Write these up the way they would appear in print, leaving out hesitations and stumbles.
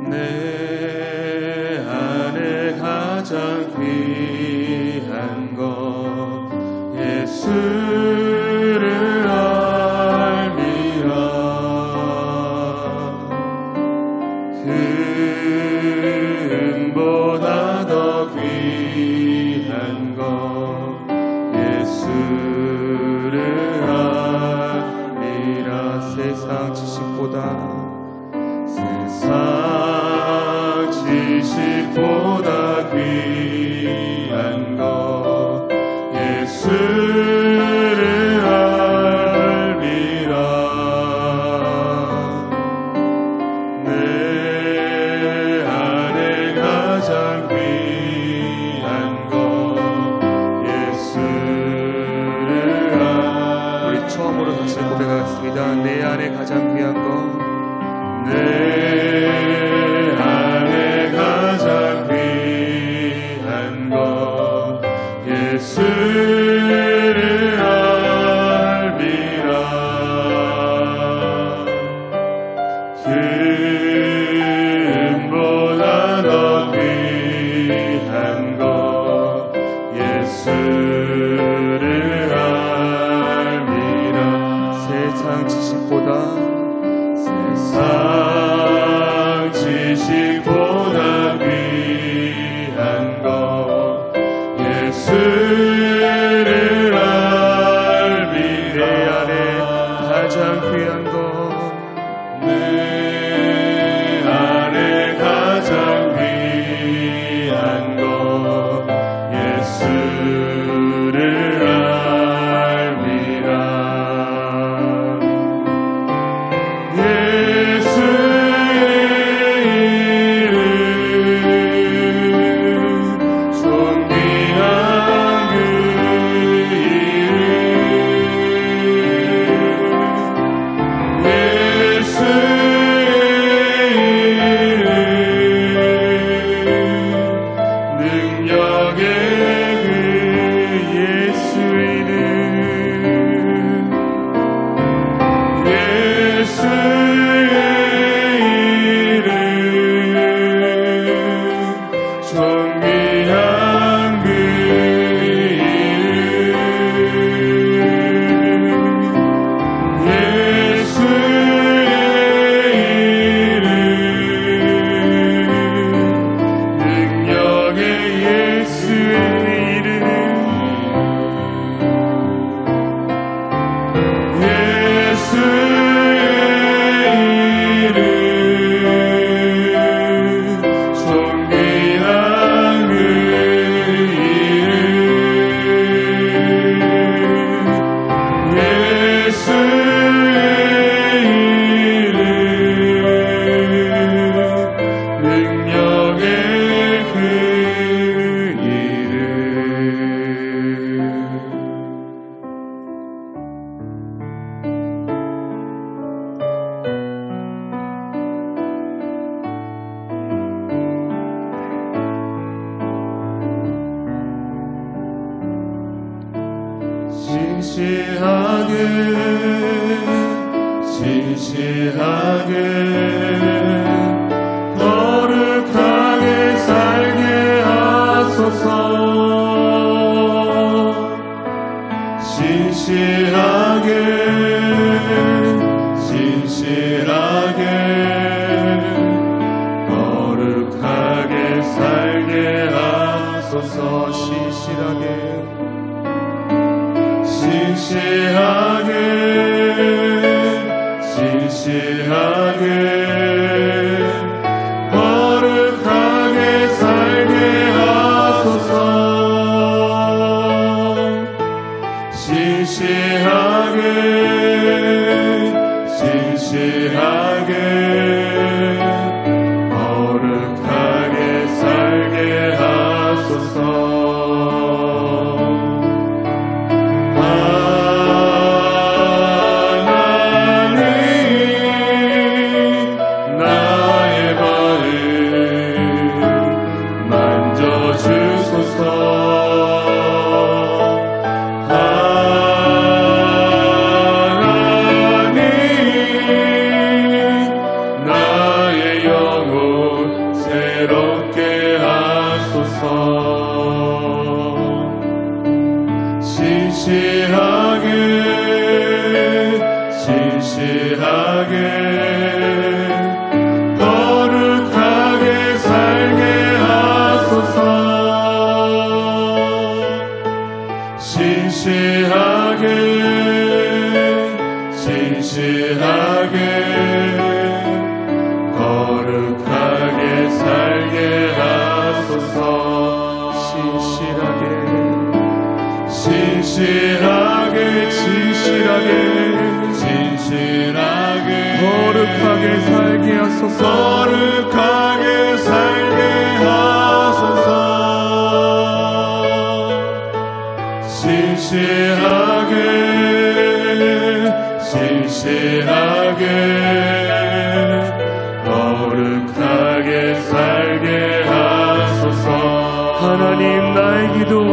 내 안에 가장 귀한 것 예수를 알미라. 금보다 더 귀한 것 예수를 알미라. 세상 지식보다 귀한 것 예수를 알미라. 내 안에 가장 귀한 것 예수를 알미라. 우리 처음으로 다시 고백하겠습니다. 내 안에 가장 귀한 것 내 안에 가장 귀한 것 예수를 알미라. 금보다 더 귀한 것 예수를 알미라. 세상 지식보다 지식보다 귀한 것 예수를 알미. 내 안에 가장 귀한 것 내 안에 가장 귀한 것 예수를 알미라. 진실하게 거룩하게 살게 하소서. 진실하게 거룩하게 살게 하소서. 진실하게 거룩하게 살게 하소서. 진실하게 거룩하게 살게 하소서. 하나님 신실하게 거룩하게 살게 하소서. 신실하게 거룩하게 살게 하소서. 신실하게 거룩하게 살게 하소서. 거룩하게 살게 하소서. 신실하게 거룩하게 살게 하소서. 하나님 나의 기도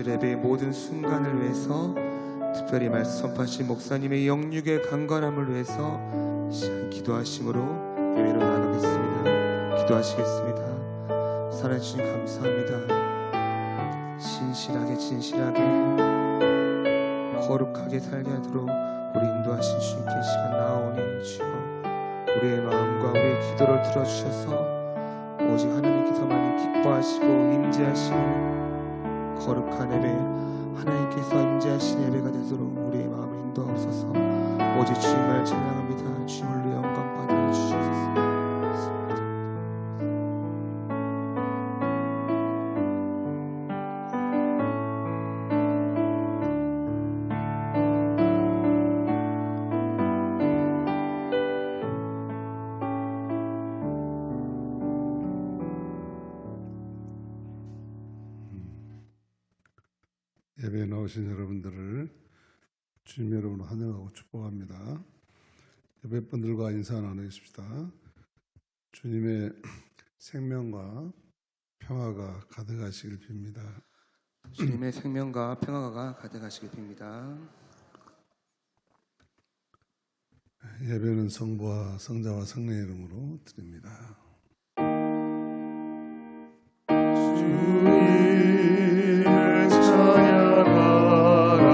예배의 모든 순간을 위해서, 특별히 말씀 선포하신 목사님의 영육의 강건함을 위해서 시간 기도하심으로 예배로 나아가겠습니다. 기도하시겠습니다. 사랑해 주님 감사합니다. 진실하게 거룩하게 살게 하도록 우리 인도하신 주님께 시간 나오니 주여, 우리의 마음과 우리의 기도를 들어주셔서 오직 하나님께서만이 기뻐하시고 임재하시는 거룩한 예배, 하나님께서 임재하신 예배가 되도록 우리의 마음을 인도하옵소서. 오직 주님을 찬양합니다. 주님을 위해 영광 받아 주시옵소서. 예배에 나오신 여러분들을 주님 이름으로 환영하고 축복합니다. 예배분들과 인사 나누겠습니다. 주님의 생명과 평화가 가득하시길 빕니다. 주님의 생명과 평화가 가득하시길 빕니다. 예배는 성부와 성자와 성령의 이름으로 드립니다. 주님을 찬양하라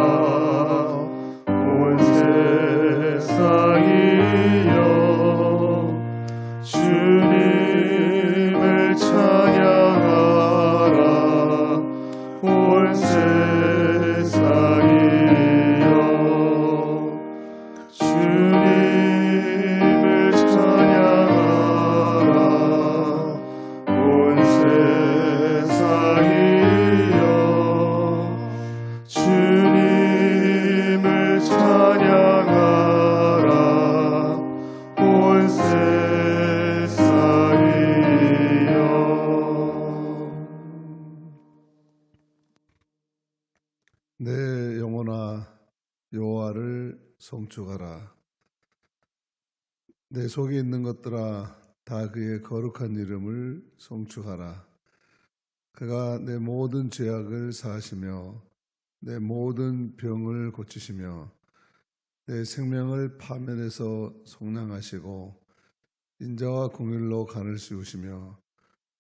온 세상이여. 주님을 찬양하라 온 세상이여. 주님을 찬양하라 온 세상이여. 주님을 찬양하라 온 세상이여. 내 영혼아 여호와를 송축하라. 내 속에 있는 것들아 다 그의 거룩한 이름을 송축하라. 그가 내 모든 죄악을 사하시며 내 모든 병을 고치시며 내 생명을 파멸해서 속량하시고 인자와 공율로 간을 씌우시며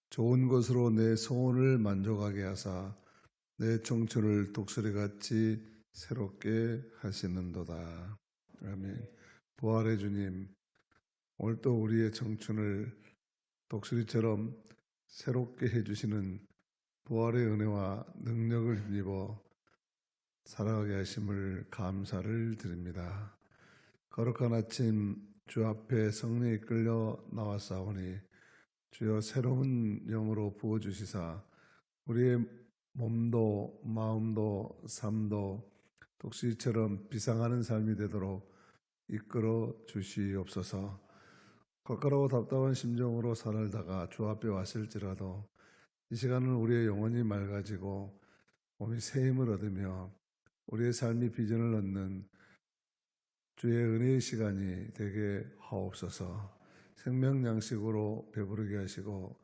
좋은 것으로 내 소원을 만족하게 하사 내 청춘을 독수리같이 새롭게 하시는도다. 아멘. 부활의 주님, 오늘 또 우리의 청춘을 독수리처럼 새롭게 해주시는 부활의 은혜와 능력을 힘입어 살아가게 하심을 감사를 드립니다. 거룩한 아침 주 앞에 성령이 이끌려 나왔사오니 주여 새로운 영으로 부어주시사 우리의 몸도 마음도 삶도 독수리처럼 비상하는 삶이 되도록 이끌어 주시옵소서. 껄끄러워 답답한 심정으로 살다가 주 앞에 왔을지라도 이 시간은 우리의 영혼이 맑아지고 몸이 새 힘을 얻으며 우리의 삶이 비전을 얻는 주의 은혜의 시간이 되게 하옵소서. 생명 양식으로 배부르게 하시고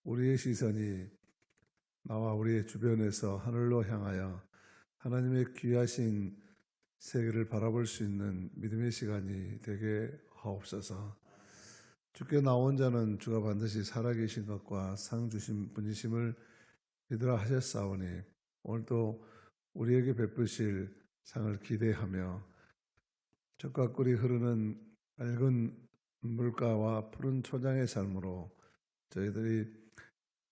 우리의 시선이 나와 우리의 주변에서 하늘로 향하여 하나님의 귀하신 세계를 바라볼 수 있는 믿음의 시간이 되게 하옵소서. 주께 나온 자는 주가 반드시 살아계신 것과 상 주신 분이심을 믿으라 하셨사오니 오늘도 우리에게 베푸실 상을 기대하며 젖과 꿀이 흐르는 맑은 물가와 푸른 초장의 삶으로 저희들이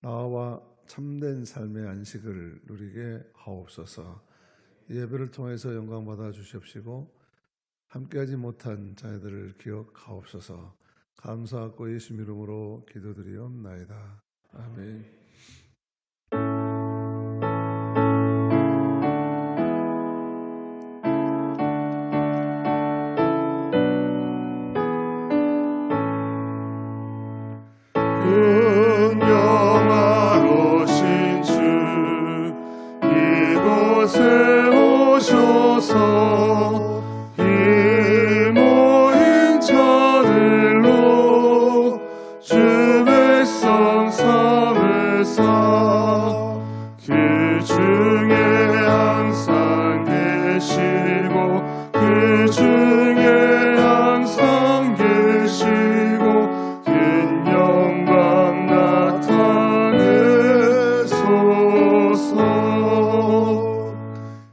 나와 참된 삶의 안식을 누리게 하옵소서. 이 예배를 통해서 영광 받아 주시옵시고 함께하지 못한 자들을 기억하옵소서. 감사하고 예수 이름으로 기도드리옵나이다. 아멘. 영화로신 주 이곳에 오셔서 이 모인 자들로 주 백성 삼으사 그 중에 항상 계시고 그 중에 항상 계시고 큰 영광 나타내소서.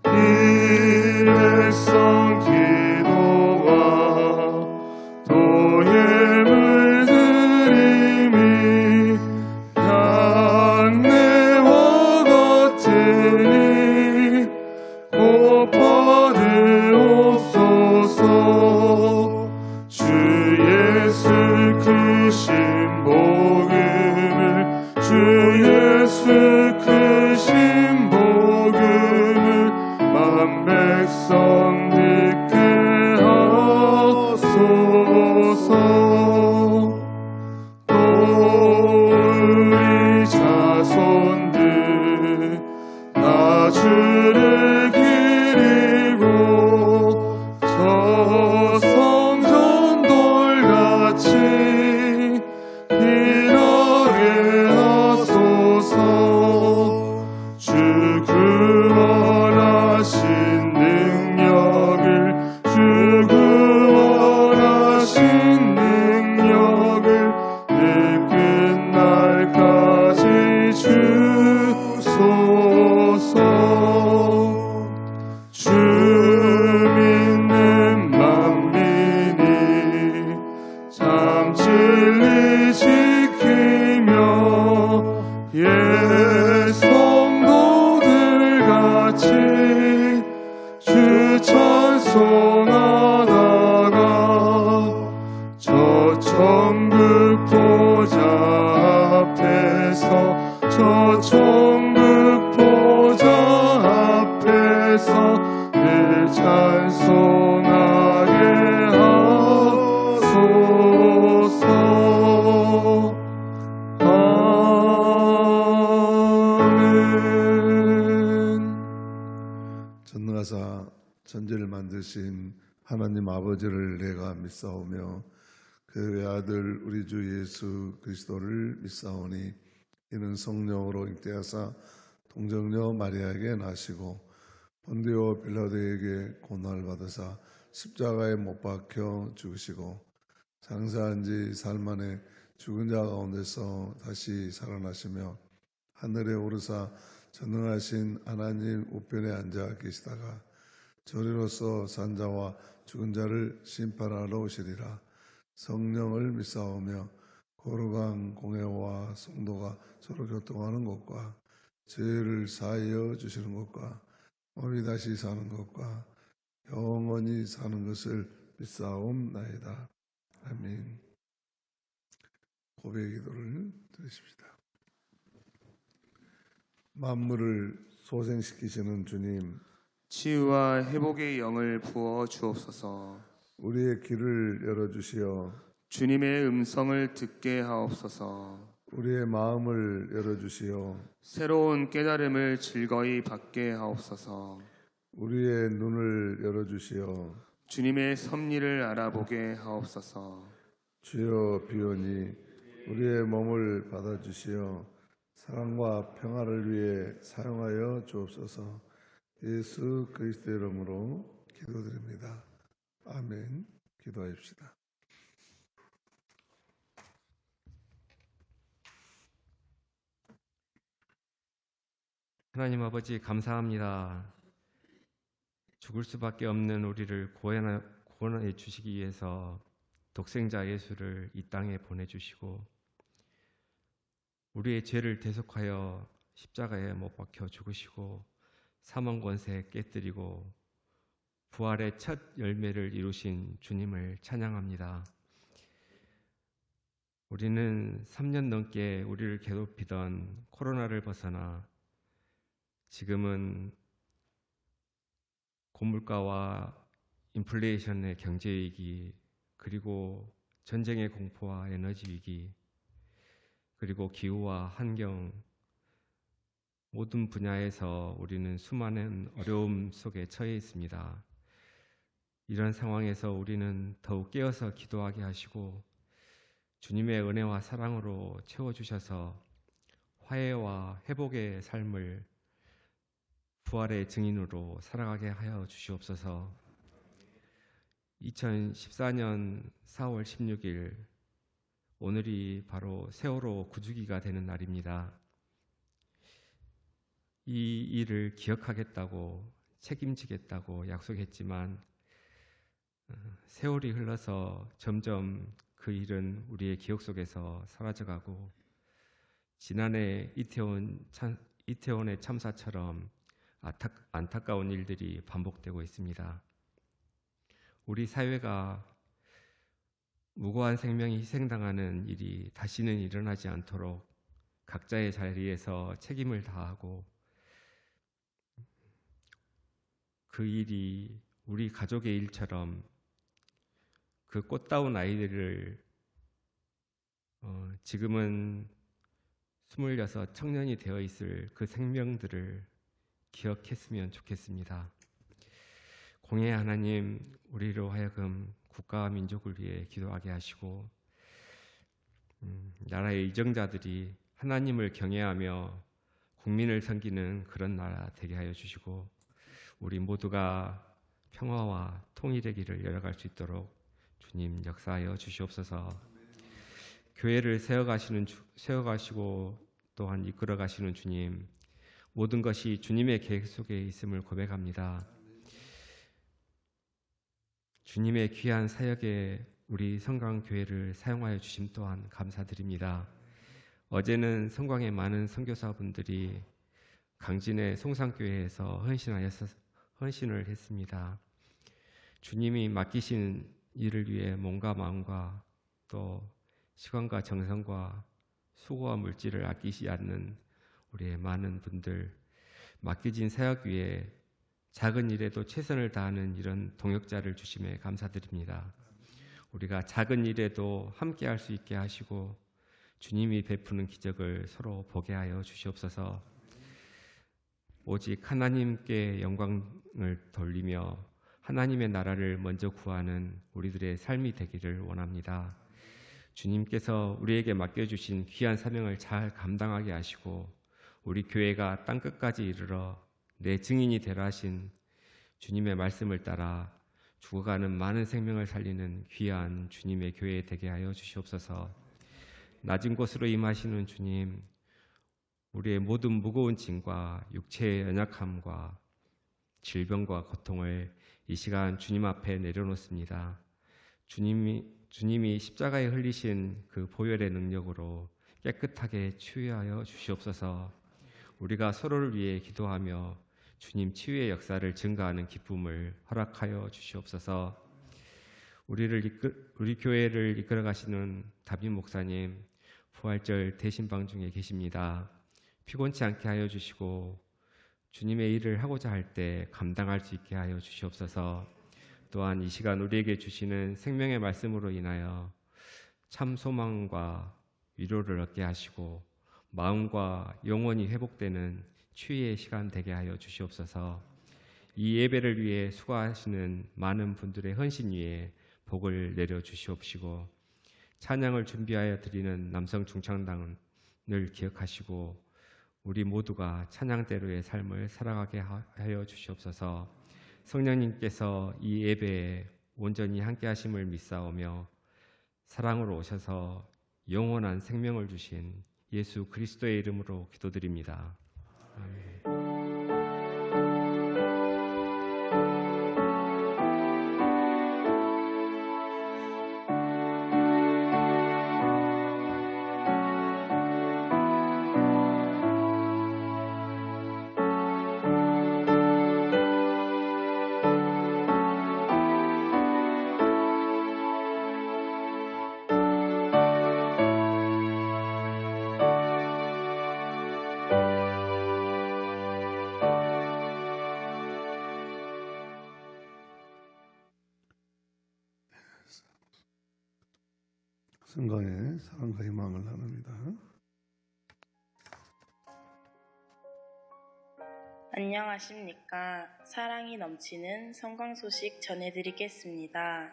이 백성 기도와 또 예물드림이 향내와 같으니 곧 받으옵소서. 주 예수 크신 복음을 주 예수 크신 복음을 만 백성 듣게 하소서. 또 우리 자손들 다 주를 기리고 저 성전돌같이 일하게 하소서. 주 구원하신 능력을 주 구원하신 능력을 늘 끝날까지 주소서. 주 믿는 만민이 참 진리 지키며 예 성도들 같이 주 찬송하다가 저 천국 보좌 앞에서 저 천국 보좌 앞에서 늘 찬송하게 하소서. 아멘. 전능하사 천지를 만드신 하나님 아버지를 내가 믿사오며 그 외아들 우리 주 예수 그리스도를 믿사오니 이는 성령으로 잉태하사 동정녀 마리아에게 나시고 본디오 빌라도에게 고난을 받으사 십자가에 못 박혀 죽으시고 장사한 지 사흘 만에 죽은 자 가운데서 다시 살아나시며 하늘에 오르사 전능하신 하나님 우편에 앉아 계시다가 저리로서 산자와 죽은 자를 심판하러 오시리라. 성령을 믿사오며 거룩한 공회와 성도가 서로 교통하는 것과 죄를 사하여 주시는 것과 몸이 다시 사는 것과 영원히 사는 것을 믿사옵나이다. 아멘. 고백의 기도를 드리십시다. 만물을 소생시키시는 주님, 치유와 회복의 영을 부어 주옵소서. 우리의 귀를 열어주시어 주님의 음성을 듣게 하옵소서. 우리의 마음을 열어주시어 새로운 깨달음을 즐거이 받게 하옵소서. 우리의 눈을 열어주시어 주님의 섭리를 알아보게 하옵소서. 주여 비오니 우리의 몸을 받아주시어 사랑과 평화를 위해 사용하여 주옵소서. 예수 그리스도의 이름으로 기도드립니다. 아멘. 기도하십시다. 하나님 아버지 감사합니다. 죽을 수밖에 없는 우리를 구원해 주시기 위해서 독생자 예수를 이 땅에 보내주시고 우리의 죄를 대속하여 십자가에 못 박혀 죽으시고 사망 권세 깨뜨리고 부활의 첫 열매를 이루신 주님을 찬양합니다. 우리는 3년 넘게 우리를 괴롭히던 코로나를 벗어나 지금은 고물가와 인플레이션의 경제 위기, 그리고 전쟁의 공포와 에너지 위기, 그리고 기후와 환경, 모든 분야에서 우리는 수많은 어려움 속에 처해 있습니다. 이런 상황에서 우리는 더욱 깨어서 기도하게 하시고 주님의 은혜와 사랑으로 채워주셔서 화해와 회복의 삶을 부활의 증인으로 살아가게 하여 주시옵소서. 2014년 4월 16일 오늘이 바로 세월호 9주기가 되는 날입니다. 이 일을 기억하겠다고 책임지겠다고 약속했지만 세월이 흘러서 점점 그 일은 우리의 기억 속에서 사라져가고 지난해 이태원의 참사처럼 안타까운 일들이 반복되고 있습니다. 우리 사회가 무고한 생명이 희생당하는 일이 다시는 일어나지 않도록 각자의 자리에서 책임을 다하고 그 일이 우리 가족의 일처럼 그 꽃다운 아이들을 지금은 26 청년이 되어 있을 그 생명들을 기억했으면 좋겠습니다. 공의 하나님, 우리로 하여금 국가와 민족을 위해 기도하게 하시고 나라의 이정자들이 하나님을 경외하며 국민을 섬기는 그런 나라 되게 하여 주시고 우리 모두가 평화와 통일의 길을 열어갈 수 있도록 주님 역사하여 주시옵소서. 교회를 세워가시고 또한 이끌어가시는 주님, 모든 것이 주님의 계획 속에 있음을 고백합니다. 주님의 귀한 사역에 우리 성강교회를 사용하여 주심 또한 감사드립니다. 어제는 성광의 많은 선교사분들이 강진의 송산교회에서 헌신을 했습니다. 주님이 맡기신 일을 위해 몸과 마음과 또 시간과 정성과 수고와 물질을 아끼지 않는 우리의 많은 분들, 맡겨진 사역 위에 작은 일에도 최선을 다하는 이런 동역자를 주심에 감사드립니다. 우리가 작은 일에도 함께할 수 있게 하시고 주님이 베푸는 기적을 서로 보게 하여 주시옵소서. 오직 하나님께 영광을 돌리며 하나님의 나라를 먼저 구하는 우리들의 삶이 되기를 원합니다. 주님께서 우리에게 맡겨주신 귀한 사명을 잘 감당하게 하시고 우리 교회가 땅끝까지 이르러 내 증인이 되라 하신 주님의 말씀을 따라 죽어가는 많은 생명을 살리는 귀한 주님의 교회 되게 하여 주시옵소서. 낮은 곳으로 임하시는 주님, 우리의 모든 무거운 짐과 육체의 연약함과 질병과 고통을 이 시간 주님 앞에 내려놓습니다. 주님이 십자가에 흘리신 그 보혈의 능력으로 깨끗하게 치유하여 주시옵소서. 우리가 서로를 위해 기도하며 주님 치유의 역사를 증가하는 기쁨을 허락하여 주시옵소서. 우리 교회를 이끌어 가시는 다빈 목사님, 부활절 대신방 중에 계십니다. 피곤치 않게 하여 주시고 주님의 일을 하고자 할 때 감당할 수 있게 하여 주시옵소서. 또한 이 시간 우리에게 주시는 생명의 말씀으로 인하여 참 소망과 위로를 얻게 하시고 마음과 영혼이 회복되는 치유의 시간 되게 하여 주시옵소서. 이 예배를 위해 수고하시는 많은 분들의 헌신 위에 복을 내려 주시옵시고 찬양을 준비하여 드리는 남성 중창단을 기억하시고 우리 모두가 찬양대로의 삶을 살아가게 하여 주시옵소서. 성령님께서 이 예배에 온전히 함께 하심을 믿사오며 사랑으로 오셔서 영원한 생명을 주신 예수 그리스도의 이름으로 기도드립니다. 아멘. 성강의 사랑과 희망을 나눕니다. 안녕하십니까. 사랑이 넘치는 성광 소식 전해드리겠습니다.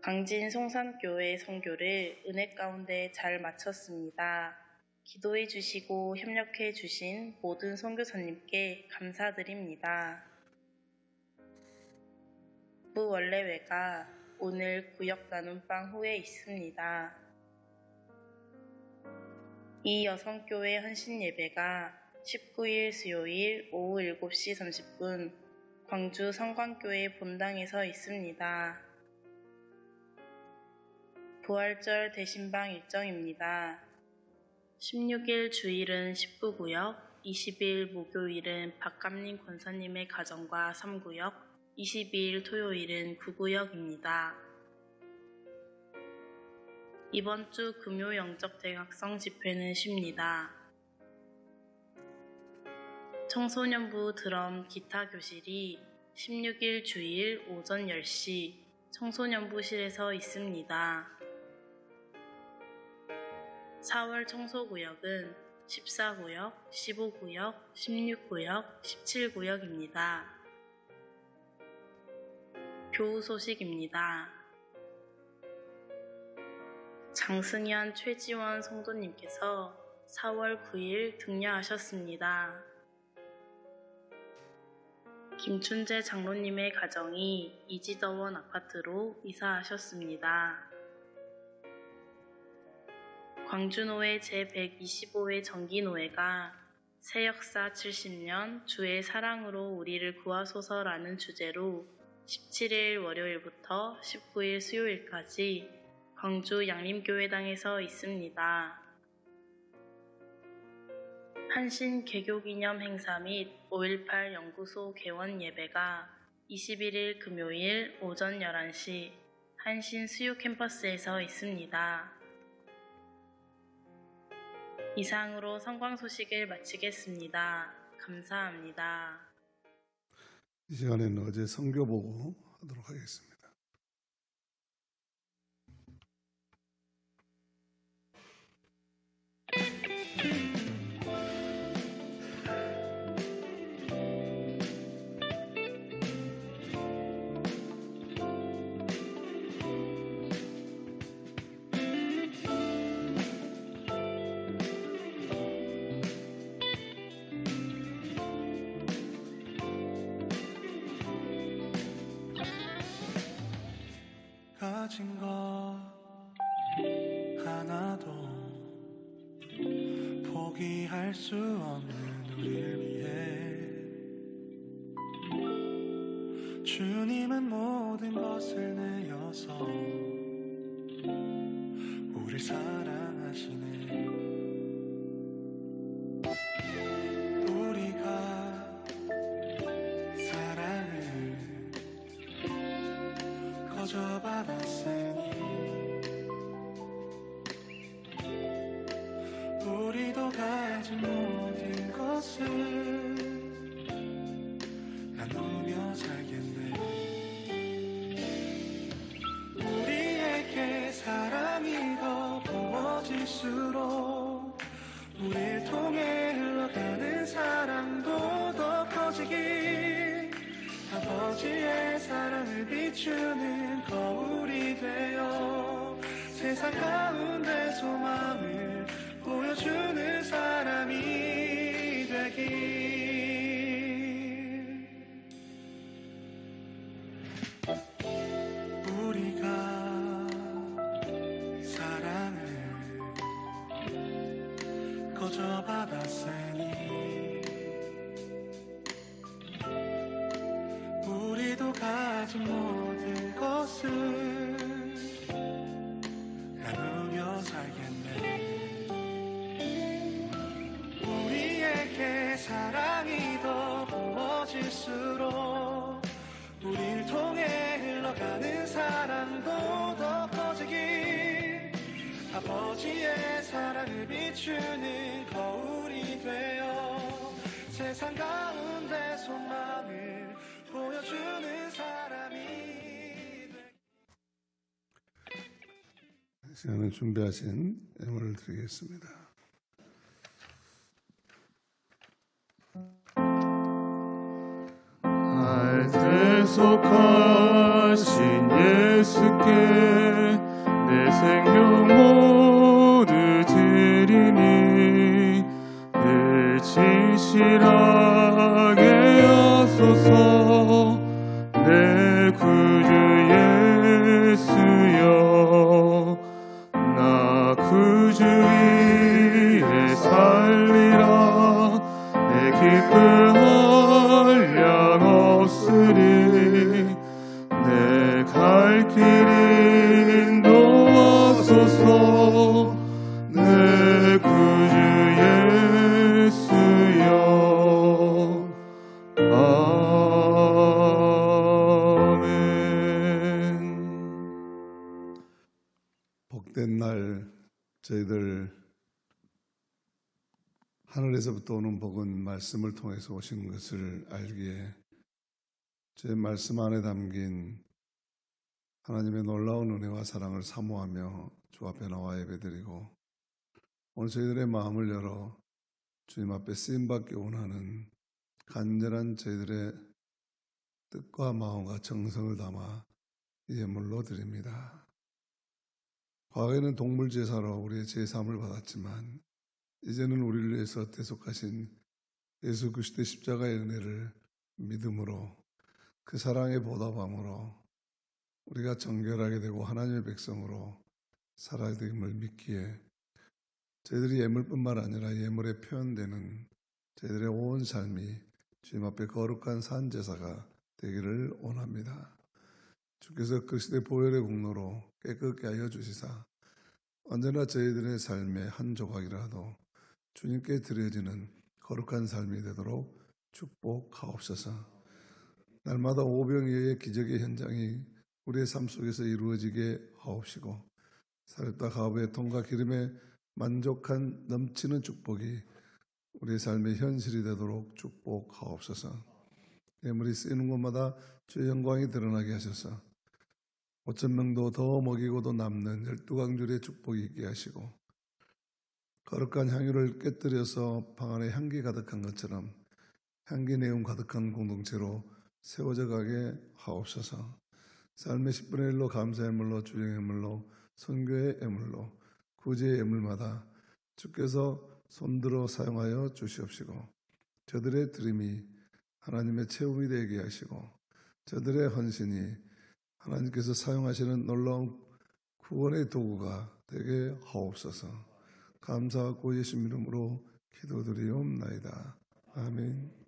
광진 송산교회 선교를 은혜 가운데 잘 마쳤습니다. 기도해 주시고 협력해 주신 모든 선교사님께 감사드립니다. 무원래회가 오늘 구역 나눔방 후에 있습니다. 이 여성교회 헌신예배가 19일 수요일 오후 7시 30분 광주 성광교회 본당에서 있습니다. 부활절 대신방 일정입니다. 16일 주일은 19구역, 20일 목요일은 박감린 권사님의 가정과 3구역, 22일 토요일은 9구역입니다. 이번 주 금요 영적 대각성 집회는 쉽니다. 청소년부 드럼 기타 교실이 16일 주일 오전 10시 청소년부실에서 있습니다. 4월 청소구역은 14구역, 15구역, 16구역, 17구역입니다. 교우 소식입니다. 장승현 최지원 성도님께서 4월 9일 등려하셨습니다. 김춘재 장로님의 가정이 이지더원 아파트로 이사하셨습니다. 광주노회 제125회 정기노회가 새 역사 70년 주의 사랑으로 우리를 구하소서라는 주제로 17일 월요일부터 19일 수요일까지 광주 양림교회당에서 있습니다. 한신 개교기념 행사 및 5.18 연구소 개원 예배가 21일 금요일 오전 11시 한신 수요 캠퍼스에서 있습니다. 이상으로 성광 소식을 마치겠습니다. 감사합니다. 이 시간에는 어제 선교 보고 하도록 하겠습니다. 가진 것 하나도 포기할 수 없는 우리를 위해 주님은 모든 것을 내어서 우릴 사랑하시네. 우리가 사랑을 거저 받았으니 우리도 가진 모든 것을 나누며 살겠네. 우리에게 사랑이 더 부어질수록 우릴 통해 흘러가는 사랑도 더 커지기, 아버지의 사랑을 비추는 거울이 되어 세상 가운데 소망을 보여주는 사람이 되길. 우리가 사랑을 거저 받았으니 우리도 가진 모든 것을 나누며 살겠네. 우리에게 사랑이 더 부어질수록 우릴 통해 흘러가는 사랑도 더 커지길, 아버지의 사랑을 비추는 거울이 되어 세상 가운데 소망을 보여주는 사람이 돼. 이 시간에 준비하신 예물을 드리겠습니다. 속하신 예수께 내 생명 모두 드리니 늘 진실하게 하소서. 내 구주 예수여, 나 구주 위에 살리라. 내 기쁨 한량 없으리. 내 갈 길 인도하소서. 내 구주 예수여. 아멘. 복된 날 저희들 하늘에서부터 오는 복은 말씀을 통해서 오신 것을 알기에 제 말씀 안에 담긴 하나님의 놀라운 은혜와 사랑을 사모하며 주 앞에 나와 예배드리고, 오늘 저희들의 마음을 열어 주님 앞에 쓰임받기 원하는 간절한 저희들의 뜻과 마음과 정성을 담아 예물로 드립니다. 과거에는 동물 제사로 우리의 제사함을 받았지만 이제는 우리를 위해서 대속하신 예수 그리스도의 십자가의 은혜를 믿음으로, 그 사랑의 보답함으로 우리가 정결하게 되고 하나님의 백성으로 살아야 됨을 믿기에 저희들이 예물뿐만 아니라 예물에 표현되는 저희들의 온 삶이 주님 앞에 거룩한 산제사가 되기를 원합니다. 주께서 그리스도의 보혈의 공로로 깨끗게 하여 주시사 언제나 저희들의 삶의 한 조각이라도 주님께 드려지는 거룩한 삶이 되도록 축복하옵소서. 날마다 오병이어의 기적의 현장이 우리의 삶 속에서 이루어지게 하옵시고, 사렙과 가업의 통과 기름에 만족한 넘치는 축복이 우리의 삶의 현실이 되도록 축복하옵소서. 예물이 쓰이는 곳마다 주의 영광이 드러나게 하셔서 5,000명도 더 먹이고도 남는 12강줄의 축복이 있게 하시고, 거룩한 향유를 깨뜨려서 방 안에 향기 가득한 것처럼 향기 내음 가득한 공동체로 세워져 가게 하옵소서. 삶의 10분의 1로 감사의 예물로, 주의 예물로, 선교의 예물로, 구제의 예물마다 주께서 손들어 사용하여 주시옵시고, 저들의 드림이 하나님의 체험이 되게 하시고, 저들의 헌신이 하나님께서 사용하시는 놀라운 구원의 도구가 되게 하옵소서. 감사하고 예수님 이름으로 기도드리옵나이다. 아멘.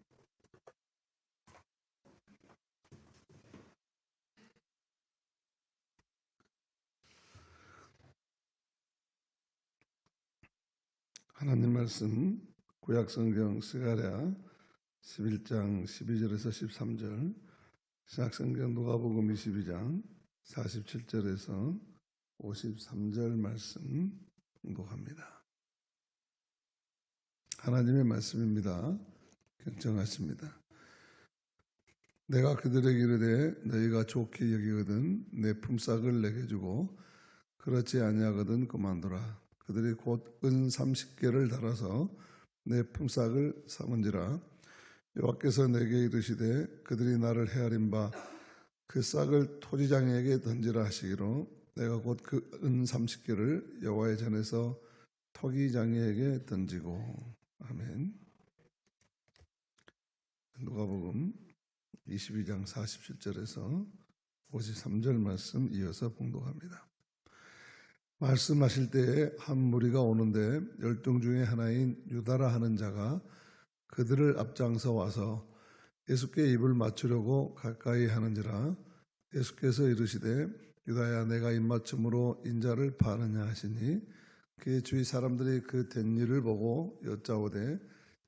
하나님 말씀 구약성경 스가랴 11장 12절에서 13절, 신약성경 누가복음 22장 47절에서 53절 말씀 공독합니다. 하나님의 말씀입니다. 경청하십니다. 내가 그들에게 이르되 너희가 좋게 여기거든 내 품삯을 내게 주고 그렇지 아니하거든 그만두라. 그들이 곧 은 30개를 달아서 내 품삯을 삼은지라. 여호와께서 내게 이르시되 그들이 나를 헤아린 바 그 싹을 토지장에게 던지라 하시기로 내가 곧 그 은 30개를 여호와의 전에서 토기장에게 던지고. 아멘. 누가복음 22장 47절에서 53절 말씀 이어서 봉독합니다. 말씀하실 때에 한 무리가 오는데 열등 중에 하나인 유다라 하는 자가 그들을 앞장서 와서 예수께 입을 맞추려고 가까이 하는지라. 예수께서 이르시되 유다야 내가 입맞춤으로 인자를 파느냐 하시니 그의 주위 사람들이 그 된 일을 보고 여짜오되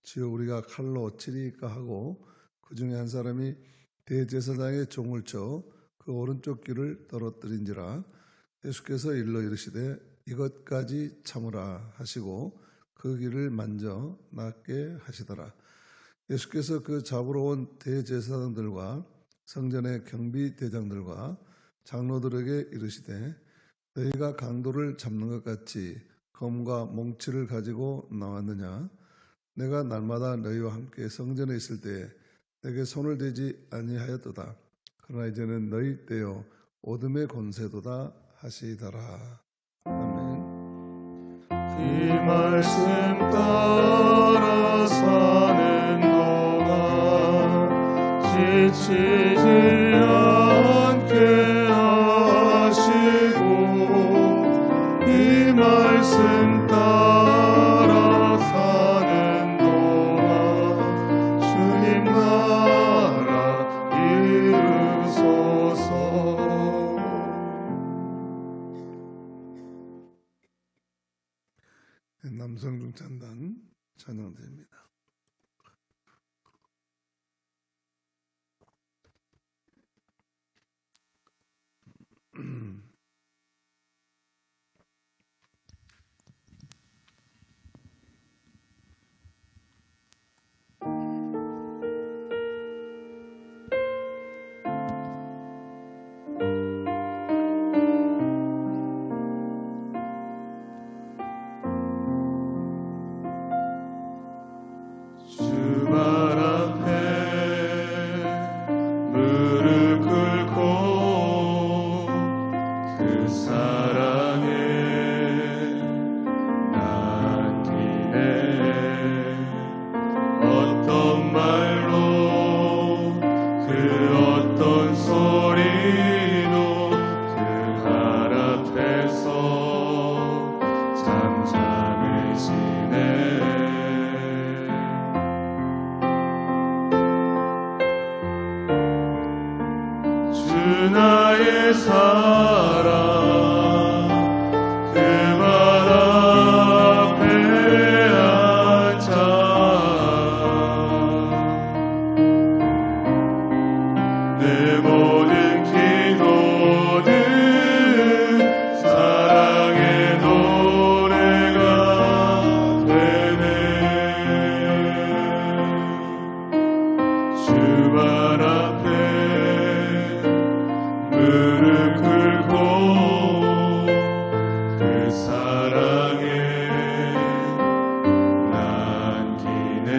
주여 우리가 칼로 치리이까 하고 그 중에 한 사람이 대제사장의 종을 쳐 그 오른쪽 귀를 떨어뜨린지라. 예수께서 일러 이르시되 이것까지 참으라 하시고 그 귀를 만져 낫게 하시더라. 예수께서 그 잡으러 온 대제사장들과 성전의 경비대장들과 장로들에게 이르시되 너희가 강도를 잡는 것 같이 검과 몽치를 가지고 나왔느냐? 내가 날마다 너희와 함께 성전에 있을 때 내게 손을 대지 아니하였도다. 그러나 이제는 너희 떼어 어둠의 권세도다 하시더라. 아멘. 이 말씀 따라 사는 동안 지치지 않게 하시고 이 말씀 따라 사는 동안 주님 나라 이루소서. 남성중찬단 찬양드립니다. 주발 앞에 무릎 꿇고 그 사랑에 남기네. 어떤 말로 그 어떤 소리도 그 발 앞에서 잠잠해지네. 주 나의 사랑 그 발 앞에 앉아 내 모든 기도는 사랑의 노래가 되네. 주 발 앞에 무릎 꿇고 그 사랑에 남기네.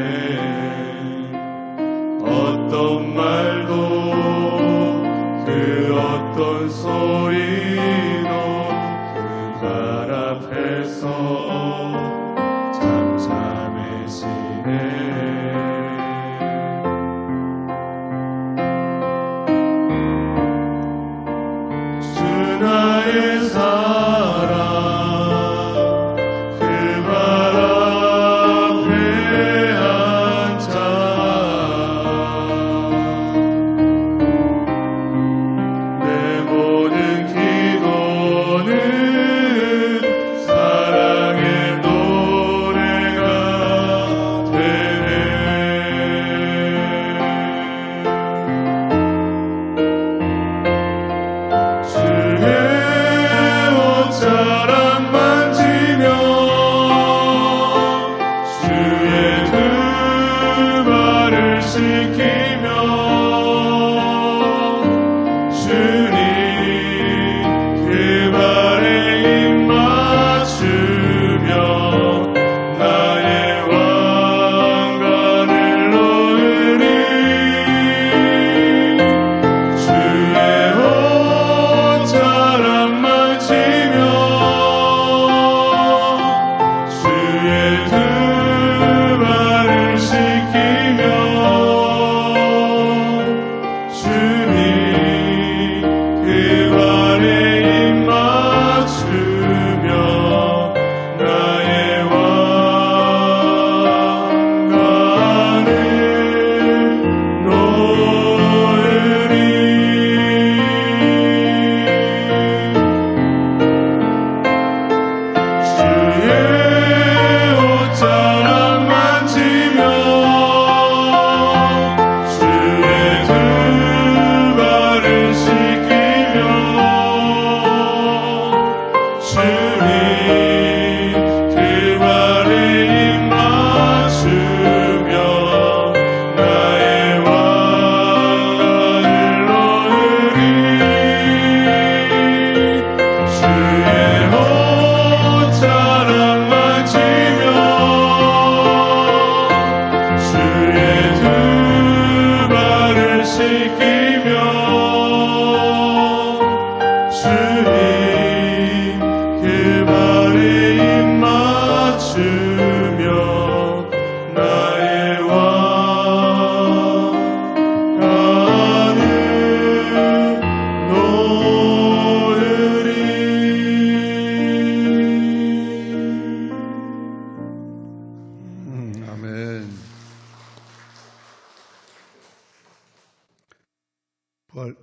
어떤 말도 그 어떤 소리도 그 발 앞에서 잠잠해지네. 나의 사랑 그 발 앞에 앉아 내 모든 기도는 사랑의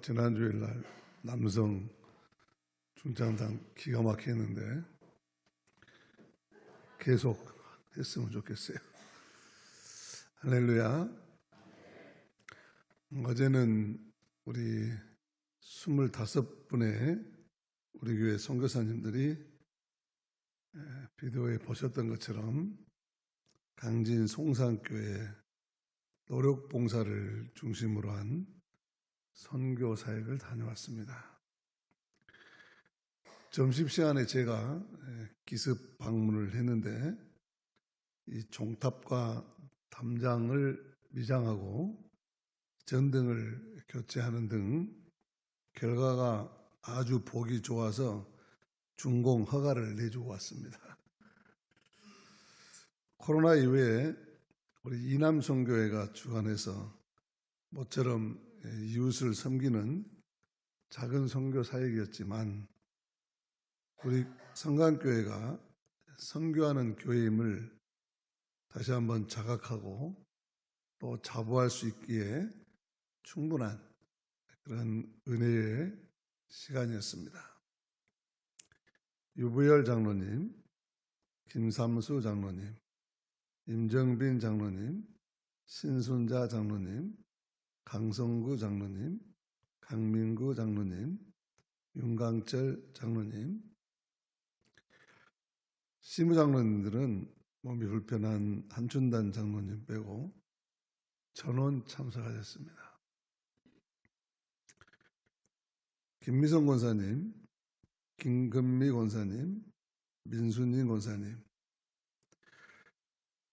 지난 주일날 남성 중창단 기가 막혔는데 계속 했으면 좋겠어요. 할렐루야. 어제는 우리 25분의 우리 교회 선교사님들이 비디오에 보셨던 것처럼 강진 송산교회 노력봉사를 중심으로 한 선교 사역을 다녀왔습니다. 점심시간에 제가 기습 방문을 했는데 이 종탑과 담장을 미장하고 전등을 교체하는 등 결과가 아주 보기 좋아서 준공 허가를 내주고 왔습니다. 코로나 이후에 우리 이남선교회가 주관해서 모처럼 이웃을 섬기는 작은 선교 사역이었지만 우리 성강교회가 선교하는 교회임을 다시 한번 자각하고 또 자부할 수 있기에 충분한 그런 은혜의 시간이었습니다. 유부열 장로님, 김삼수 장로님, 임정빈 장로님, 신순자 장로님, 강성구 장로님, 강민구 장로님, 윤강철 장로님, 시무 장로님들은 몸이 불편한 한춘단 장로님 빼고 전원 참석하셨습니다. 김미성 권사님, 김금미 권사님, 민순인 권사님,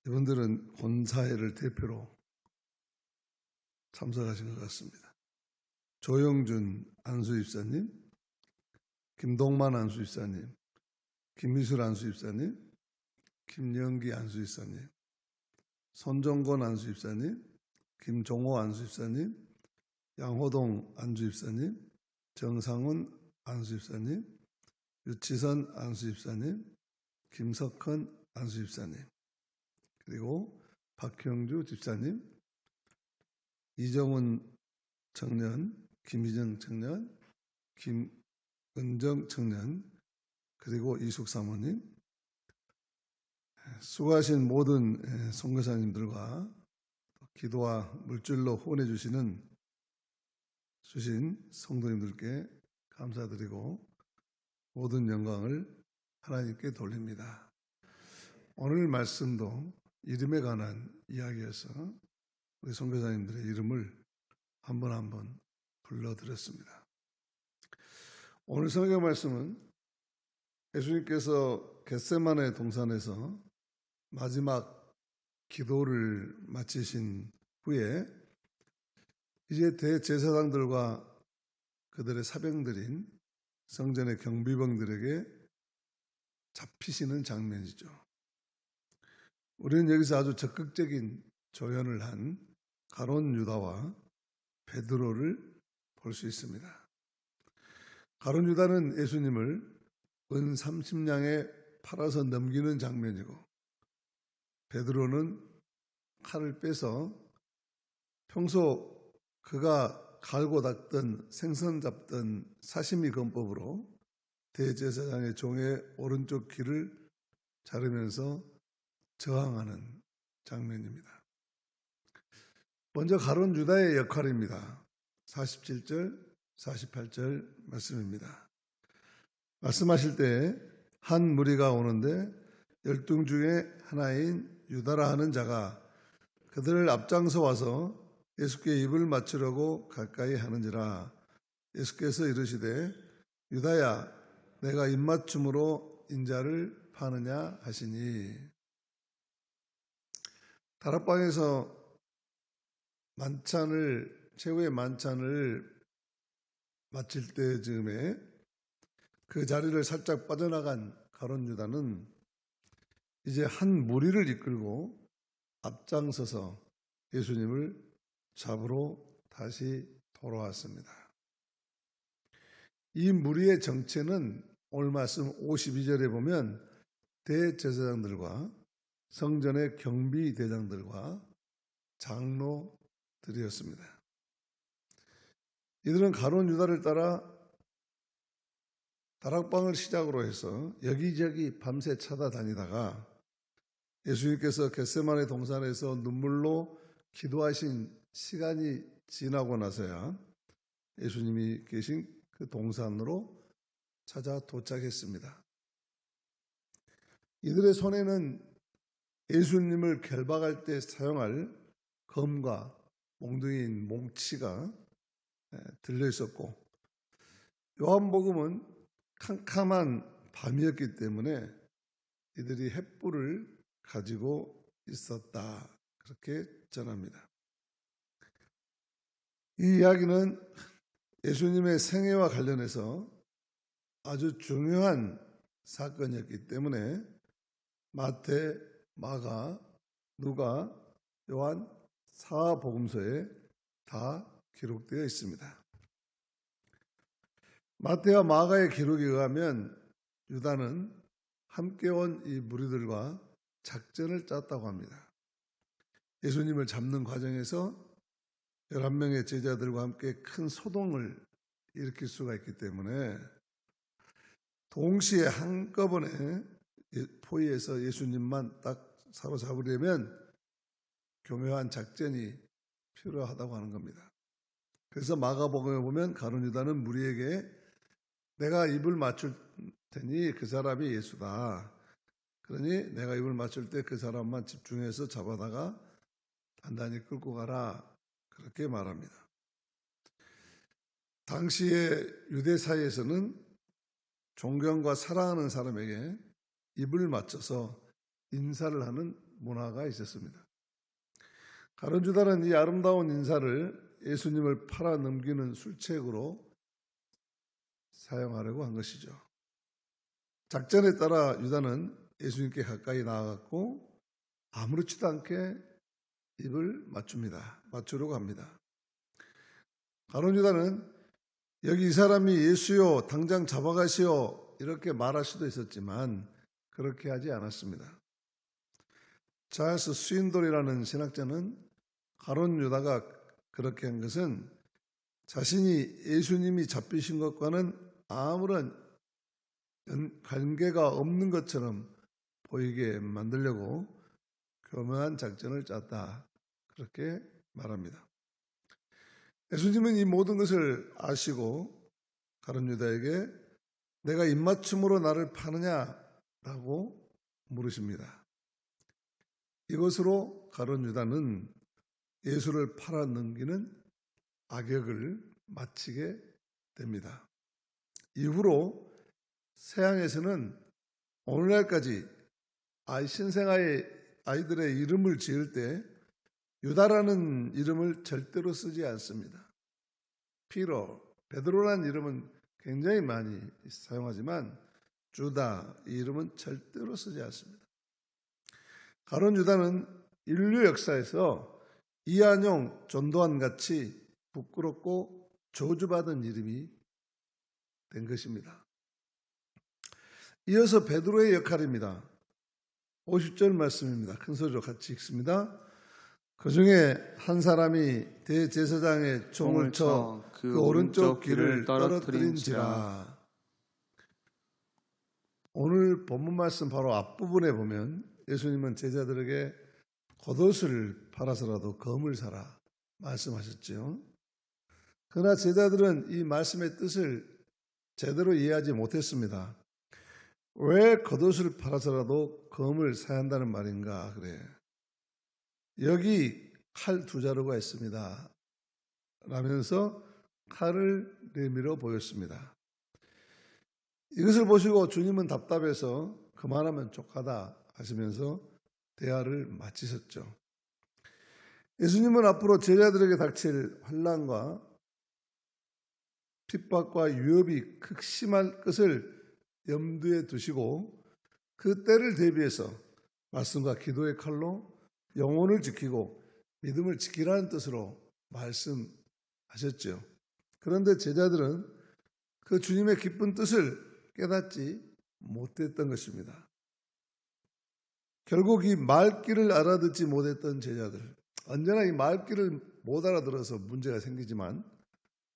이분들은 권사회를 대표로 참석하신 것 같습니다. 조영준 안수입사님, 김동만 안수입사님, 김미술 안수입사님, 김영기 안수입사님, 손정권 안수입사님, 김종호 안수입사님, 양호동 안수입사님, 정상훈 안수입사님, 유치선 안수입사님, 김석헌 안수입사님, 그리고 박형주 집사님, 이정훈 청년, 김희정 청년, 김은정 청년, 그리고 이숙 사모님, 수고하신 모든 선교사님들과 기도와 물질로 후원해 주신 성도님들께 감사드리고 모든 영광을 하나님께 돌립니다. 오늘 말씀도 이름에 관한 이야기여서 우리 선교사님들의 이름을 한 번 한 번 불러드렸습니다. 오늘 성경 말씀은 예수님께서 겟세마네 동산에서 마지막 기도를 마치신 후에 이제 대제사장들과 그들의 사병들인 성전의 경비병들에게 잡히시는 장면이죠. 우리는 여기서 아주 적극적인 조연을 한 가룟 유다와 베드로를 볼 수 있습니다. 가룟 유다는 예수님을 은 30냥에 팔아서 넘기는 장면이고 베드로는 칼을 빼서 평소 그가 갈고 닦던 생선 잡던 사시미 건법으로 대제사장의 종의 오른쪽 귀를 자르면서 저항하는 장면입니다. 먼저 가룟 유다의 역할입니다. 47절, 48절 말씀입니다. 말씀하실 때 한 무리가 오는데 열등 중에 하나인 유다라 하는 자가 그들을 앞장서 와서 예수께 입을 맞추려고 가까이 하는지라. 예수께서 이르시되 유다야 내가 입맞춤으로 인자를 파느냐 하시니. 다락방에서 최후의 만찬을 마칠 때쯤에 그 자리를 살짝 빠져나간 가룟 유다는 이제 한 무리를 이끌고 앞장서서 예수님을 잡으러 다시 돌아왔습니다. 이 무리의 정체는 오늘 말씀 52절에 보면 대제사장들과 성전의 경비대장들과 장로들이었습니다. 이들은 가룟 유다를 따라 다락방을 시작으로 해서 여기저기 밤새 찾아다니다가 예수님께서 겟세마네 동산에서 눈물로 기도하신 시간이 지나고 나서야 예수님이 계신 그 동산으로 찾아 도착했습니다. 이들의 손에는 예수님을 결박할 때 사용할 검과 몽둥이인 몽치가 들려 있었고, 요한복음은 캄캄한 밤이었기 때문에 이들이 횃불을 가지고 있었다, 그렇게 전합니다. 이 이야기는 예수님의 생애와 관련해서 아주 중요한 사건이었기 때문에 마태, 마가, 누가, 요한 사복음서에 다 기록되어 있습니다. 마태와 마가의 기록에 의하면 유다는 함께 온 이 무리들과 작전을 짰다고 합니다. 예수님을 잡는 과정에서 11명의 제자들과 함께 큰 소동을 일으킬 수가 있기 때문에 동시에 한꺼번에 포위해서 예수님만 딱 사로잡으려면 교묘한 작전이 필요하다고 하는 겁니다. 그래서 마가복음에 보면 가룟 유다는 무리에게 내가 입을 맞출 테니 그 사람이 예수다. 그러니 내가 입을 맞출 때 그 사람만 집중해서 잡아다가 단단히 끌고 가라, 그렇게 말합니다. 당시의 유대 사회에서는 존경과 사랑하는 사람에게 입을 맞춰서 인사를 하는 문화가 있었습니다. 가룟 유다는 이 아름다운 인사를 예수님을 팔아 넘기는 술책으로 사용하려고 한 것이죠. 작전에 따라 유다는 예수님께 가까이 나아갔고 아무렇지도 않게 입을 맞추려고 합니다. 가룟 유다는 여기 이 사람이 예수요, 당장 잡아가시오, 이렇게 말할 수도 있었지만 그렇게 하지 않았습니다. 찰스 스윈돌이라는 신학자는 가룟 유다가 그렇게 한 것은 자신이 예수님이 잡히신 것과는 아무런 관계가 없는 것처럼 보이게 만들려고 교묘한 작전을 짰다, 그렇게 말합니다. 예수님은 이 모든 것을 아시고 가룟 유다에게 내가 입맞춤으로 나를 파느냐라고 물으십니다. 이것으로 가룟 유다는 예수를 팔아 넘기는 악역을 마치게 됩니다. 이후로 서양에서는 오늘날까지 신생아의 아이들의 이름을 지을 때 유다라는 이름을 절대로 쓰지 않습니다. 피로, 베드로라는 이름은 굉장히 많이 사용하지만 주다, 이 이름은 절대로 쓰지 않습니다. 가룟 유다는 인류 역사에서 이한용, 전도환 같이 부끄럽고 저주받은 이름이 된 것입니다. 이어서 베드로의 역할입니다. 50절 말씀입니다. 큰 소리로 같이 읽습니다. 그 중에 한 사람이 대제사장의 총을 쳐 그 오른쪽 귀를 떨어뜨린지라. 오늘 본문 말씀 바로 앞부분에 보면 예수님은 제자들에게 겉옷을 팔아서라도 검을 사라 말씀하셨죠. 그러나 제자들은 이 말씀의 뜻을 제대로 이해하지 못했습니다. 왜 겉옷을 팔아서라도 검을 사야 한다는 말인가 그래. 여기 칼 2자루가 있습니다 라면서 칼을 내밀어 보였습니다. 이것을 보시고 주님은 답답해서 그만하면 족하다 하시면서 대화를 마치셨죠. 예수님은 앞으로 제자들에게 닥칠 환난과 핍박과 위협이 극심할 것을 염두에 두시고 그 때를 대비해서 말씀과 기도의 칼로 영혼을 지키고 믿음을 지키라는 뜻으로 말씀하셨죠. 그런데 제자들은 그 주님의 깊은 뜻을 깨닫지 못했던 것입니다. 결국 이 말귀를 알아듣지 못했던 제자들, 언제나 이 말귀를 못 알아들어서 문제가 생기지만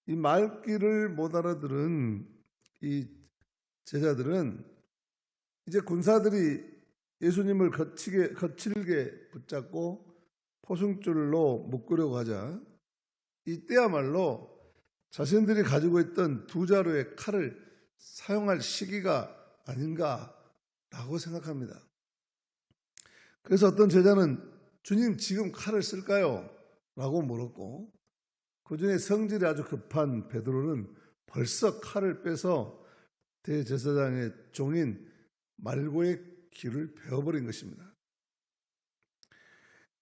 이 말귀를 못 알아들은 이 제자들은 이제 군사들이 예수님을 거칠게 붙잡고 포승줄로 묶으려고 하자 이때야말로 자신들이 가지고 있던 2자루의 칼을 사용할 시기가 아닌가라고 생각합니다. 그래서 어떤 제자는 주님 지금 칼을 쓸까요? 라고 물었고 그 중에 성질이 아주 급한 베드로는 벌써 칼을 빼서 대제사장의 종인 말고의 귀를 베어버린 것입니다.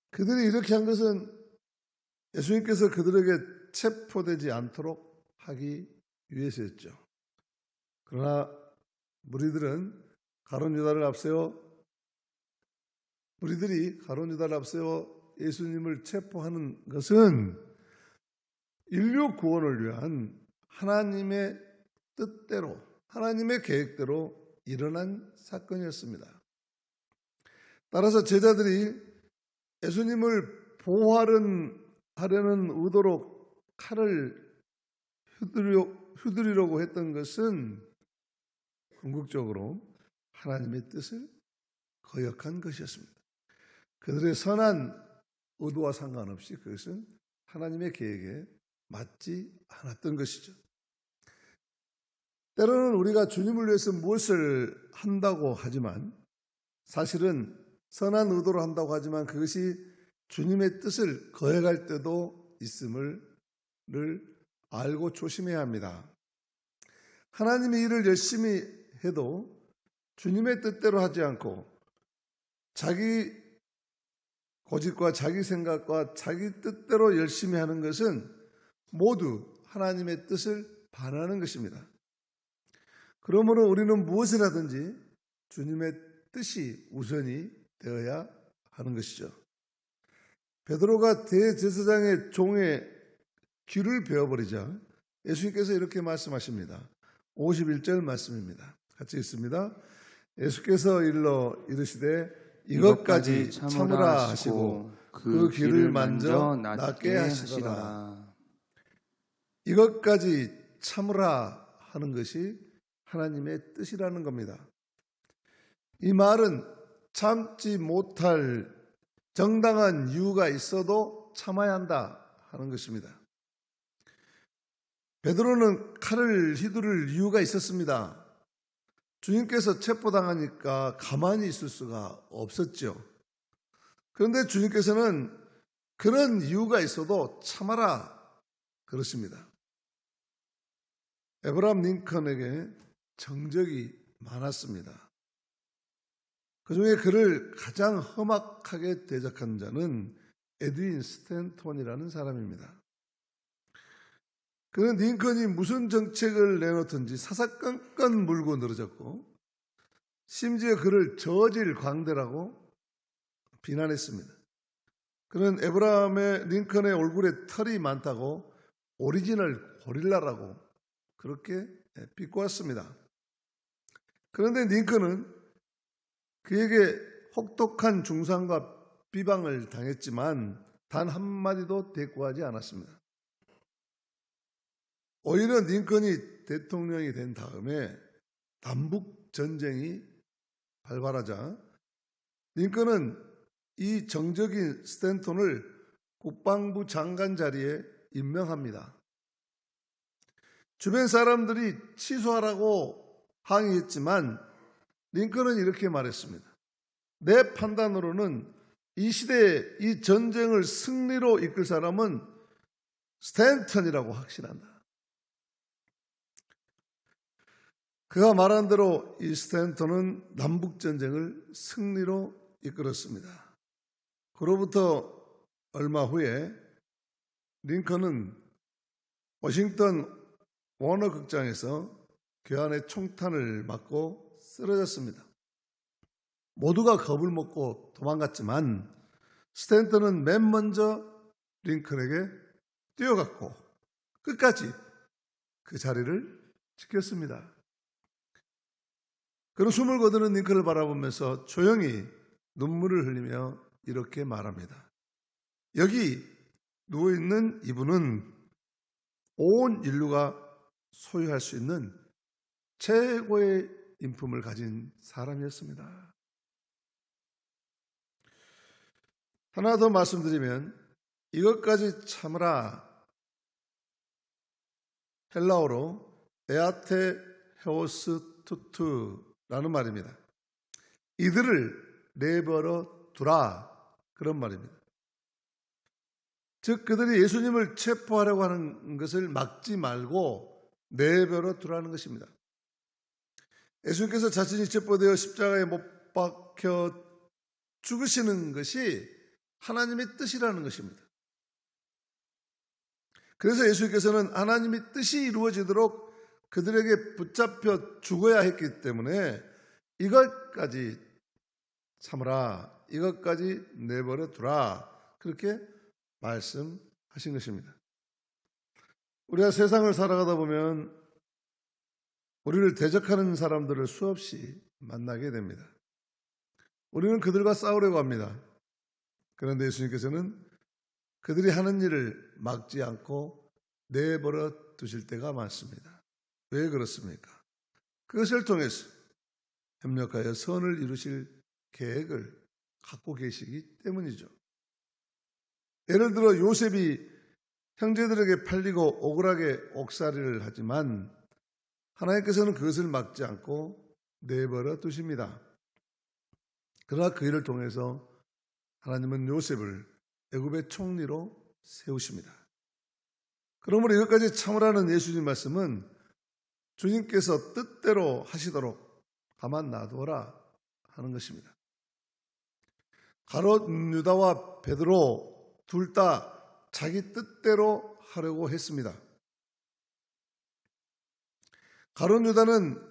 그들이 이렇게 한 것은 예수님께서 그들에게 체포되지 않도록 하기 위해서였죠. 그러나 무리들이 가룟 유다를 앞세워 예수님을 체포하는 것은 인류 구원을 위한 하나님의 뜻대로, 하나님의 계획대로 일어난 사건이었습니다. 따라서 제자들이 예수님을 보호하려는 의도로 칼을 휘두르려고 했던 것은 궁극적으로 하나님의 뜻을 거역한 것이었습니다. 그들의 선한 의도와 상관없이 그것은 하나님의 계획에 맞지 않았던 것이죠. 때로는 우리가 주님을 위해서 무엇을 한다고 하지만 사실은 선한 의도로 한다고 하지만 그것이 주님의 뜻을 거역할 때도 있음을 알고 조심해야 합니다. 하나님의 일을 열심히 해도 주님의 뜻대로 하지 않고 자기 고집과 자기 생각과 자기 뜻대로 열심히 하는 것은 모두 하나님의 뜻을 반하는 것입니다. 그러므로 우리는 무엇을 하든지 주님의 뜻이 우선이 되어야 하는 것이죠. 베드로가 대제사장의 종의 귀를 베어버리자 예수님께서 이렇게 말씀하십니다. 51절 말씀입니다. 같이 읽습니다. 예수께서 일러 이르시되 이것까지 참으라 하시고 그 귀를 만져 낫게 하시더라. 이것까지 참으라 하는 것이 하나님의 뜻이라는 겁니다. 이 말은 참지 못할 정당한 이유가 있어도 참아야 한다 하는 것입니다. 베드로는 칼을 휘두를 이유가 있었습니다. 주님께서 체포당하니까 가만히 있을 수가 없었죠. 그런데 주님께서는 그런 이유가 있어도 참아라 그렇습니다. 에브라함 링컨에게 정적이 많았습니다. 그중에 그를 가장 험악하게 대적한 자는 에드윈 스탠톤이라는 사람입니다. 그는 링컨이 무슨 정책을 내놓든지 사사건건 물고 늘어졌고 심지어 그를 저질 광대라고 비난했습니다. 그는 에브라함의 링컨의 얼굴에 털이 많다고 오리지널 고릴라라고 그렇게 비꼬았습니다. 그런데 링컨은 그에게 혹독한 중상과 비방을 당했지만 단 한마디도 대꾸하지 않았습니다. 오히려 링컨이 대통령이 된 다음에 남북 전쟁이 발발하자 링컨은 이 정적인 스탠톤을 국방부 장관 자리에 임명합니다. 주변 사람들이 취소하라고 항의했지만 링컨은 이렇게 말했습니다. 내 판단으로는 이 시대에 이 전쟁을 승리로 이끌 사람은 스탠턴이라고 확신한다. 그가 말한 대로 이 스탠턴은 남북전쟁을 승리로 이끌었습니다. 그로부터 얼마 후에 링컨은 워싱턴 워너 극장에서 괴한의 총탄을 맞고 쓰러졌습니다. 모두가 겁을 먹고 도망갔지만 스탠턴은 맨 먼저 링컨에게 뛰어갔고 끝까지 그 자리를 지켰습니다. 그는 숨을 거두는 링컨을 바라보면서 조용히 눈물을 흘리며 이렇게 말합니다. 여기 누워있는 이분은 온 인류가 소유할 수 있는 최고의 인품을 가진 사람이었습니다. 하나 더 말씀드리면 이것까지 참으라, 헬라어로 에아테 헤오스 투투라는 말입니다. 이들을 내버려 두라, 그런 말입니다. 즉 그들이 예수님을 체포하려고 하는 것을 막지 말고 내버려 두라는 것입니다. 예수님께서 자신이 체포되어 십자가에 못 박혀 죽으시는 것이 하나님의 뜻이라는 것입니다. 그래서 예수님께서는 하나님의 뜻이 이루어지도록 그들에게 붙잡혀 죽어야 했기 때문에 이것까지 참으라, 이것까지 내버려 두라, 그렇게 말씀하신 것입니다. 우리가 세상을 살아가다 보면 우리를 대적하는 사람들을 수없이 만나게 됩니다. 우리는 그들과 싸우려고 합니다. 그런데 예수님께서는 그들이 하는 일을 막지 않고 내버려 두실 때가 많습니다. 왜 그렇습니까? 그것을 통해서 협력하여 선을 이루실 계획을 갖고 계시기 때문이죠. 예를 들어 요셉이 형제들에게 팔리고 억울하게 옥살이를 하지만 하나님께서는 그것을 막지 않고 내버려 두십니다. 그러나 그 일을 통해서 하나님은 요셉을 애굽의 총리로 세우십니다. 그러므로 이것까지 참으라는 예수님 말씀은 주님께서 뜻대로 하시도록 가만 놔두어라 하는 것입니다. 가롯 유다와 베드로 둘 다 자기 뜻대로 하려고 했습니다. 가롯 유다는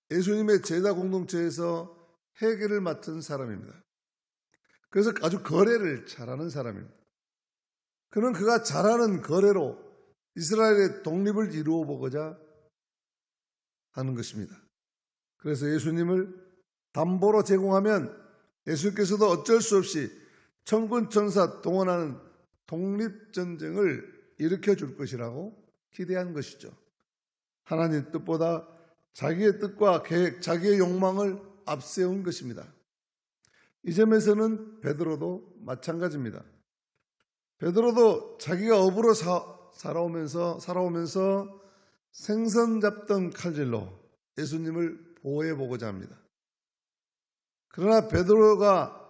예수님의 제자 공동체에서 회계를 맡은 사람입니다. 그래서 아주 거래를 잘하는 사람입니다. 그는 그가 잘하는 거래로 이스라엘의 독립을 이루어 보고자 하는 것입니다. 그래서 예수님을 담보로 제공하면 예수님께서도 어쩔 수 없이 천군 천사 동원하는 독립전쟁을 일으켜 줄 것이라고 기대한 것이죠. 하나님 뜻보다 자기의 뜻과 계획, 자기의 욕망을 앞세운 것입니다. 이 점에서는 베드로도 마찬가지입니다. 베드로도 자기가 어부로 살아오면서 생선 잡던 칼질로 예수님을 보호해 보고자 합니다. 그러나 베드로가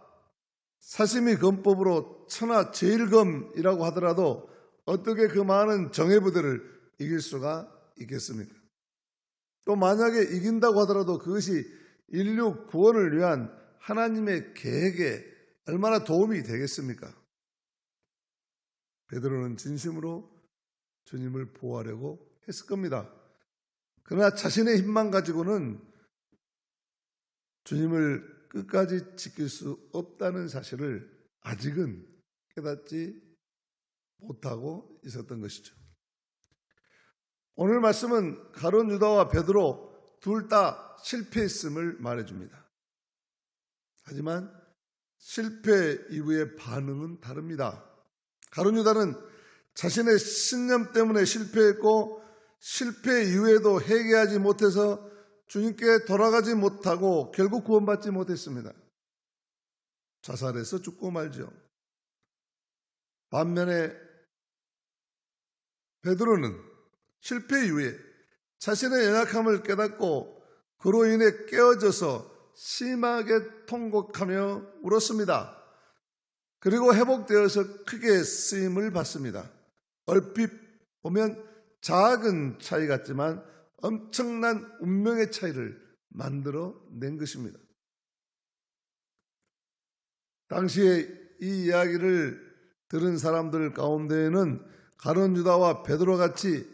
사시미 검법으로 천하 제일검이라고 하더라도 어떻게 그 많은 정예부대를 이길 수가 있겠습니까? 또 만약에 이긴다고 하더라도 그것이 인류 구원을 위한 하나님의 계획에 얼마나 도움이 되겠습니까? 베드로는 진심으로 주님을 보호하려고 했을 겁니다. 그러나 자신의 힘만 가지고는 주님을 끝까지 지킬 수 없다는 사실을 아직은 깨닫지 못하고 있었던 것이죠. 오늘 말씀은 가룟 유다와 베드로 둘 다 실패했음을 말해줍니다. 하지만 실패 이후의 반응은 다릅니다. 가룟 유다는 자신의 신념 때문에 실패했고 실패 이후에도 회개하지 못해서 주님께 돌아가지 못하고 결국 구원받지 못했습니다. 자살해서 죽고 말죠. 반면에 베드로는 실패 이후에 자신의 연약함을 깨닫고 그로 인해 깨어져서 심하게 통곡하며 울었습니다. 그리고 회복되어서 크게 쓰임을 받습니다. 얼핏 보면 작은 차이 같지만 엄청난 운명의 차이를 만들어낸 것입니다. 당시에 이 이야기를 들은 사람들 가운데에는 가룟 유다와 베드로 같이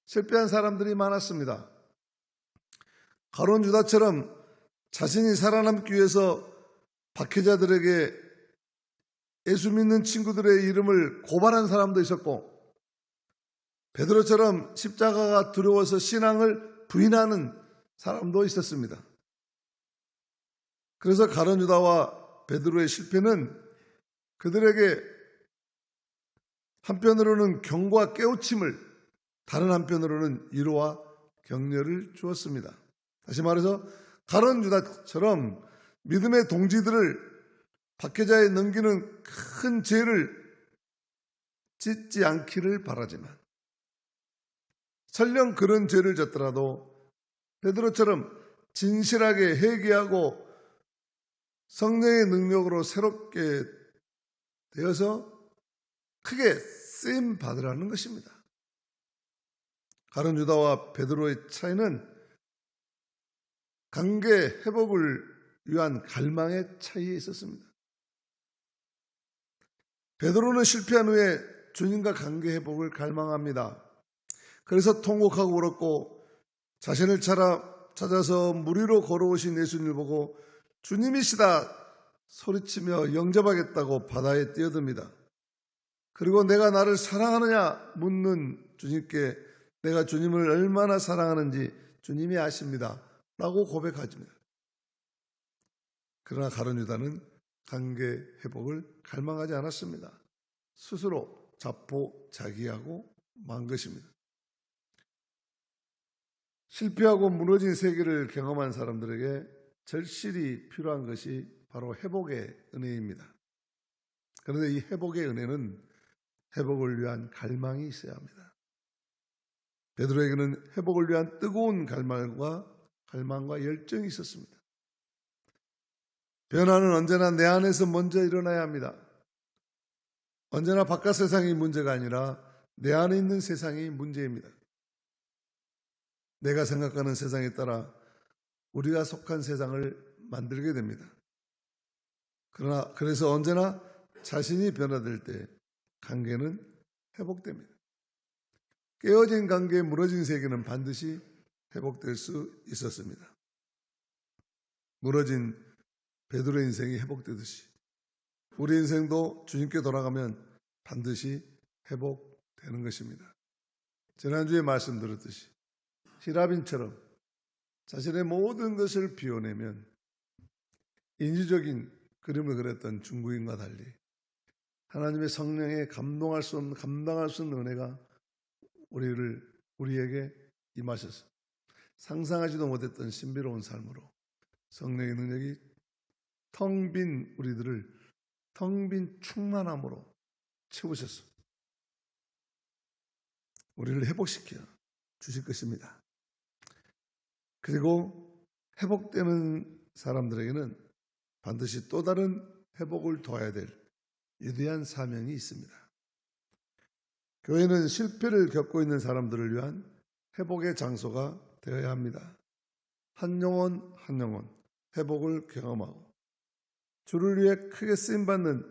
실패한 사람들이 많았습니다. 가룟 유다처럼 자신이 살아남기 위해서 박해자들에게 예수 믿는 친구들의 이름을 고발한 사람도 있었고 베드로처럼 십자가가 두려워서 신앙을 부인하는 사람도 있었습니다. 그래서 가룟 유다와 베드로의 실패는 그들에게 한편으로는 경고와 깨우침을, 다른 한편으로는 위로와 격려를 주었습니다. 다시 말해서 가룟 유다처럼 믿음의 동지들을 박해자에 넘기는 큰 죄를 짓지 않기를 바라지만 설령 그런 죄를 졌더라도 베드로처럼 진실하게 회개하고 성령의 능력으로 새롭게 되어서 크게 쓰임 받으라는 것입니다. 가룟 유다와 베드로의 차이는 관계 회복을 위한 갈망의 차이에 있었습니다. 베드로는 실패한 후에 주님과 관계 회복을 갈망합니다. 그래서 통곡하고 울었고 자신을 찾아서 물 위로 걸어오신 예수님을 보고 주님이시다 소리치며 영접하겠다고 바다에 뛰어듭니다. 그리고 내가 나를 사랑하느냐 묻는 주님께 내가 주님을 얼마나 사랑하는지 주님이 아십니다 라고 고백하십니다. 그러나 가룟 유다는 관계 회복을 갈망하지 않았습니다. 스스로 자포자기하고 만 것입니다. 실패하고 무너진 세계를 경험한 사람들에게 절실히 필요한 것이 바로 회복의 은혜입니다. 그런데 이 회복의 은혜는 회복을 위한 갈망이 있어야 합니다. 베드로에게는 회복을 위한 뜨거운 갈망과 열정이 있었습니다. 변화는 언제나 내 안에서 먼저 일어나야 합니다. 언제나 바깥 세상이 문제가 아니라 내 안에 있는 세상이 문제입니다. 내가 생각하는 세상에 따라 우리가 속한 세상을 만들게 됩니다. 그래서 언제나 자신이 변화될 때 관계는 회복됩니다. 깨어진 관계에 무너진 세계는 반드시 회복될 수 있었습니다. 무너진 베드로의 인생이 회복되듯이 우리 인생도 주님께 돌아가면 반드시 회복되는 것입니다. 지난주에 말씀드렸듯이 히라빈처럼 자신의 모든 것을 비워내면 인위적인 그림을 그렸던 중국인과 달리 하나님의 성령에 감당할 수 없는 은혜가 우리에게 임하셔서 상상하지도 못했던 신비로운 삶으로 성령의 능력이 텅 빈 우리들을 텅 빈 충만함으로 채우셔서 우리를 회복시켜 주실 것입니다. 그리고 회복되는 사람들에게는 반드시 또 다른 회복을 도와야 될 위대한 사명이 있습니다. 교회는 실패를 겪고 있는 사람들을 위한 회복의 장소가 되어야 합니다. 한 영혼 한 영혼 회복을 경험하고 주를 위해 크게 쓰임받는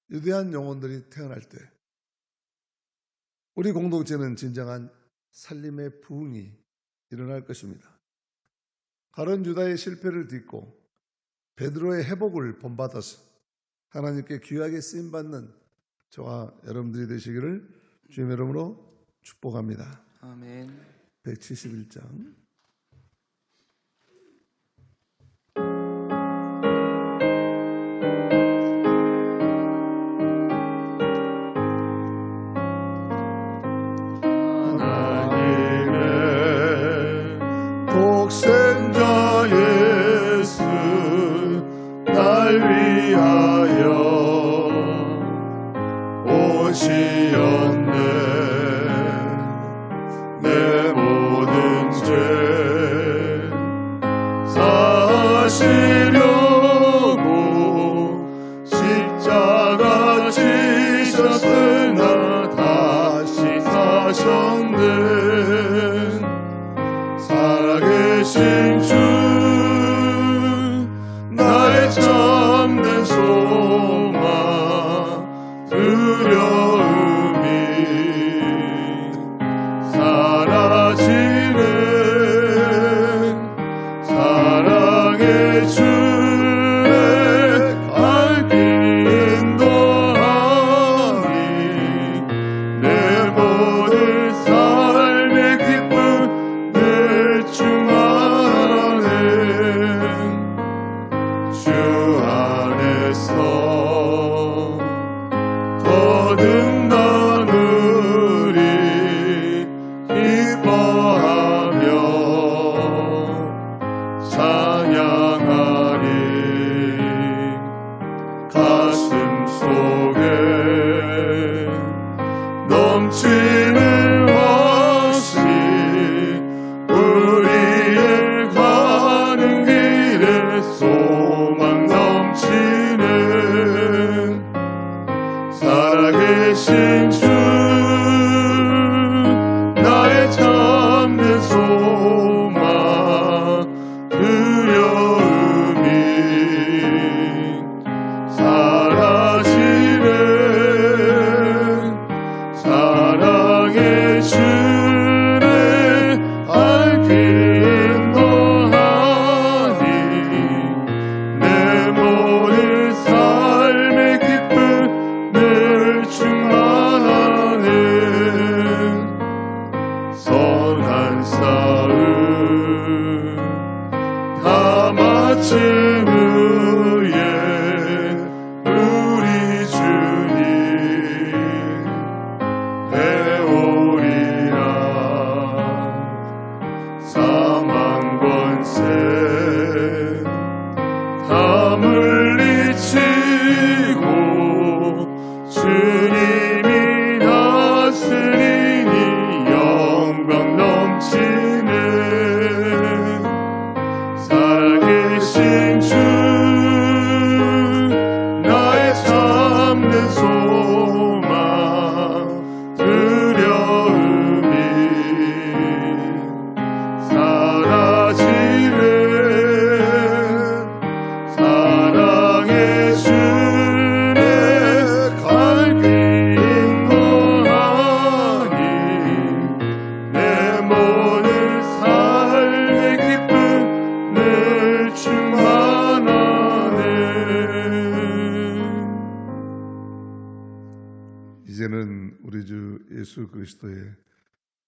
위대한 영혼들이 태어날 때 우리 공동체는 진정한 살림의 부흥이 일어날 것입니다. 가룟 유다의 실패를 딛고 베드로의 회복을 본받아서 하나님께 귀하게 쓰임받는 저와 여러분들이 되시기를 주님의 이름으로 축복합니다. 아멘. 171장 독생자 예수 날 위하여 오시었네. 내 모든 죄 사시려고 십자가 지셨으나 다시 사셨네. 살아계신 주 나의 참된 소망 두려움이 사라지네. 사랑의 주의 알기 인도하니 내 모든 삶의 기쁨 늘 충만하니 찬양하리. 가슴 속에 넘치는 것이 우리의 가는 길에 소망 넘치는 살아계신 주 나의 참된 소망 두려움이 사라지는 사랑의 주를 알기 인도하니 내 모든 삶의 기쁨 늘 충만하네. 선한 싸움 다 마친 후에 우리 주님 배우리라. 사망 권세 다 물리치고 주님이 다스리니 영광 넘치네. 살아계신 주 나의 참된 소망 두려움이 사라지네. 사랑의 주를 갈길 인도하니 내 모든 삶의 기쁨 늘 충만하네. 이제는 우리 주 예수 그리스도의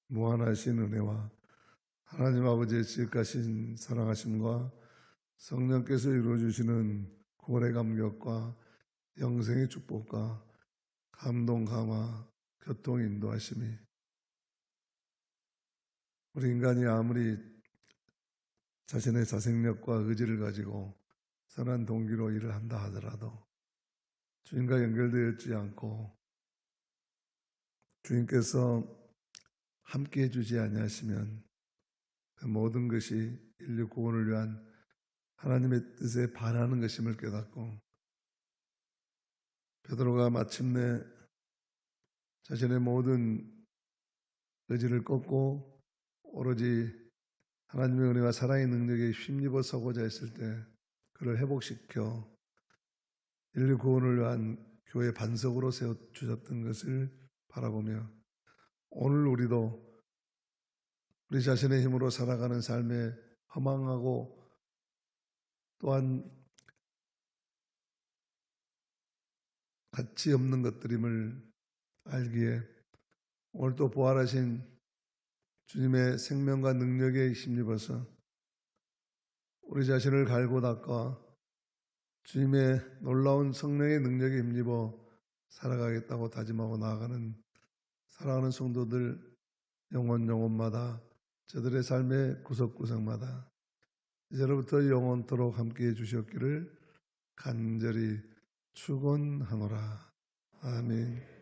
무한하신 은혜와 하나님 아버지의 지극하신 사랑하심과 성령께서 이루어주시는 구원의 감격과 영생의 축복과 감동 감화 교통 인도하심이 우리 인간이 아무리 자신의 자생력과 의지를 가지고 선한 동기로 일을 한다 하더라도 주님과 연결되어 있지 않고 주님께서 함께해 주지 아니하시면 그 모든 것이 인류 구원을 위한 하나님의 뜻에 반하는 것임을 깨닫고 베드로가 마침내 자신의 모든 의지를 꺾고 오로지 하나님의 은혜와 사랑의 능력에 힘입어 서고자 했을 때 그를 회복시켜 인류 구원을 위한 교회 반석으로 세워주셨던 것을 바라보며 오늘 우리도 우리 자신의 힘으로 살아가는 삶에 허망하고 또한 가치 없는 것들임을 알기에 오늘 또 부활하신 주님의 생명과 능력에 힘입어서 우리 자신을 갈고 닦아 주님의 놀라운 성령의 능력에 힘입어 살아가겠다고 다짐하고 나아가는 사랑하는 성도들 영혼마다 저들의 삶의 구석구석마다 이제로부터 영원토록 함께해 주셨기를 간절히 축원하노라. 아멘.